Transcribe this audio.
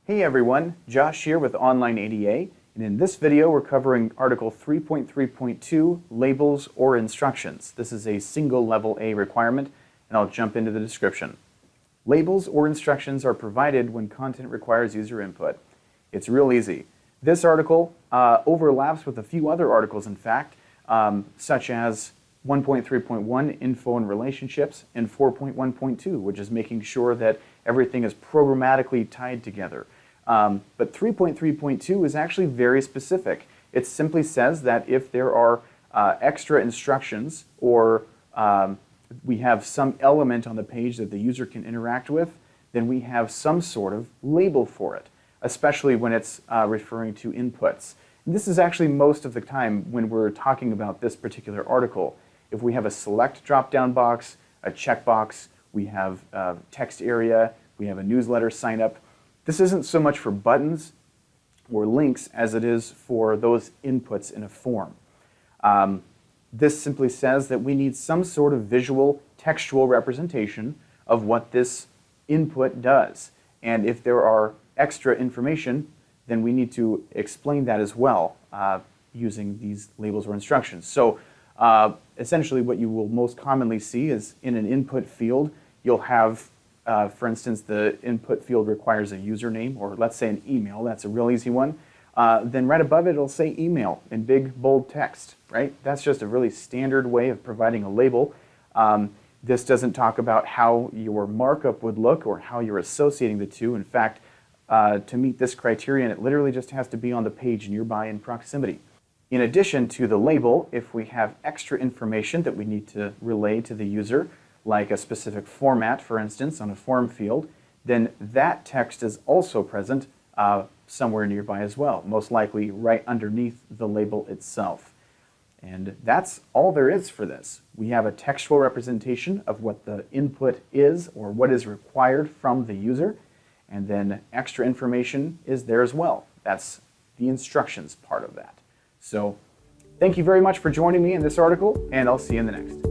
Hey everyone, Josh here with Online ADA, and in this video we're covering Article 3.3.2, Labels or Instructions. This is a single level A requirement, and I'll jump into the description. Labels or instructions are provided when content requires user input. It's real easy. This article overlaps with a few other articles, in fact, such as 1.3.1, Info and Relationships, and 4.1.2, which is making sure that everything is programmatically tied together. But 3.3.2 is actually very specific. It simply says that if there are extra instructions or we have some element on the page that the user can interact with, then we have some sort of label for it, especially when it's referring to inputs. And this is actually most of the time when we're talking about this particular article. If we have a select drop-down box, a checkbox, we have a text area, we have a newsletter sign up. This isn't so much for buttons or links as it is for those inputs in a form. This simply says that we need some sort of visual textual representation of what this input does. And if there are extra information, then we need to explain that as well using these labels or instructions. So essentially what you will most commonly see is in an input field, you'll have, for instance, the input field requires a username, or let's say an email. That's a real easy one. Then right above it, it'll say email in big, bold text, right? That's just a really standard way of providing a label. This doesn't talk about how your markup would look or how you're associating the two. In fact, to meet this criterion, it literally just has to be on the page nearby in proximity. In addition to the label, if we have extra information that we need to relay to the user, like a specific format, for instance, on a form field, then that text is also present somewhere nearby as well, most likely right underneath the label itself. And that's all there is for this. We have a textual representation of what the input is or what is required from the user, and then extra information is there as well. That's the instructions part of that. So thank you very much for joining me in this article, and I'll see you in the next.